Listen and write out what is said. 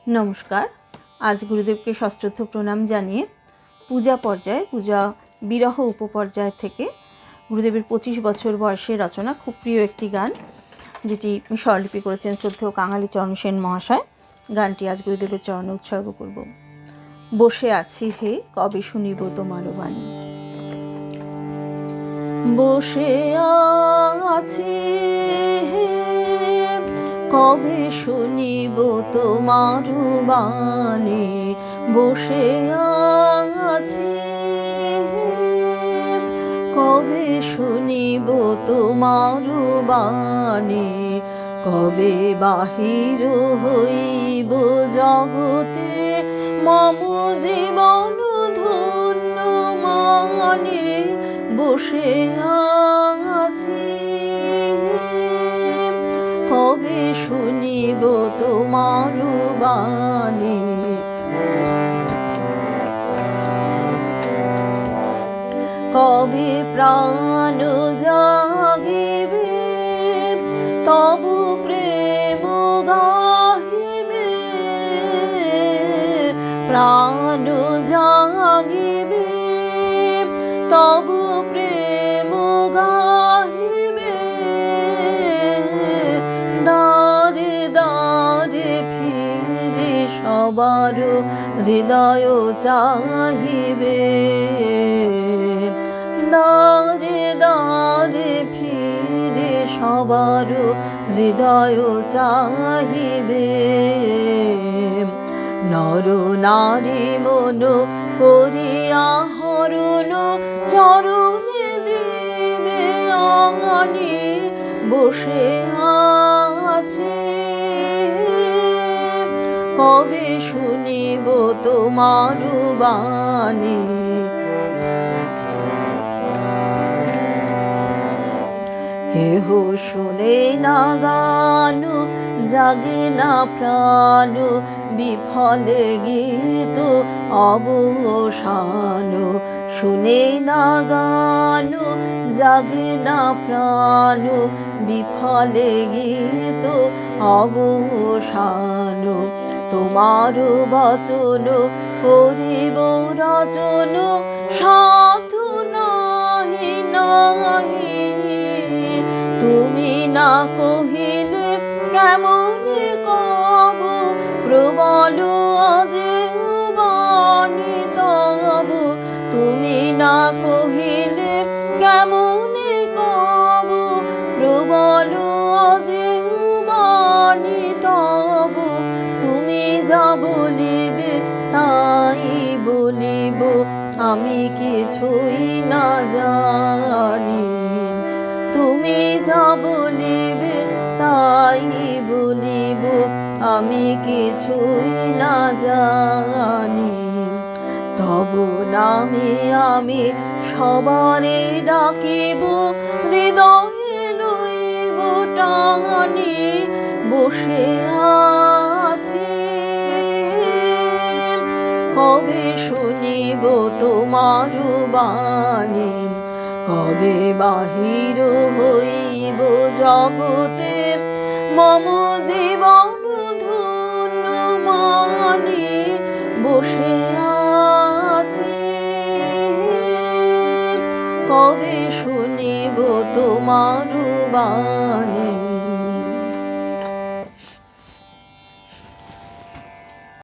নমস্কার। আজ গুরুদেবকে সশ্রদ্ধ প্রণাম জানিয়ে পূজা বিরহ উপপর্যায় থেকে গুরুদেবের 25 বছর বয়সের রচনা খুব প্রিয় একটি গান, যেটি স্বরলিপি করেছেন শ্রদ্ধেয় কাঙালিচরণ সেন মহাশয়। গানটি আজ গুরুদেবের চরণে উৎসর্গ করব। বসে আছি হে, কবে শুনিব তোমার বাণী। বসে আছি হে, কবে শুনিব তোমার বাণী। বসে আছি হে, কবে শুনিব তোমার বাণী। কবে বাহির হইব জগতে মম জীবন ধন্য মানে। বসে আছি কবে শুনিব তোমার বাণী। কবে প্রাণ জাগিবে তবু প্রেম গাহিবে। প্রাণ জাগিবে তবু প্রেম গাহিবে। দারে দারে ফিরে সবার হৃদয় চাহিবে। দারে দারে ফিরে সবার হৃদয় চাহিবে। নর নারী মন করিয়া হরণ চরণে দিবে আনি। বসে আছি কবে শুনিব তোমার বাণী। কেহ শুনে না গান, জাগে না প্রাণ, বিফলে গীত অবসান। শুনে না গান, জাগে না প্রাণ, বিফলে গীত অবসান। তোমার বচন করিব রচন, সাধু নাহি নাহি। তুমি না কহিলে কেমনে কব, প্রবল আজে বাণী তব। তুমি না কহিলে কেমনে কব, প্রবল আজে বাণী তব। তুমি যা বলিবে তাই বলিব, আমি কিছুই না জানি। তুমি যা বলিবে তাই বলিব, আমি কিছুই না জানি। তব নামে আমি সবারে ডাকিব, হৃদয়ে লইব টানি। বসে আছি কবে শুনিব তোমার বাণী। কবে বাহির হইব জগতে মম জীবন ধন্য মানি। বসে আছি কবে শুনিব তোমার বাণী।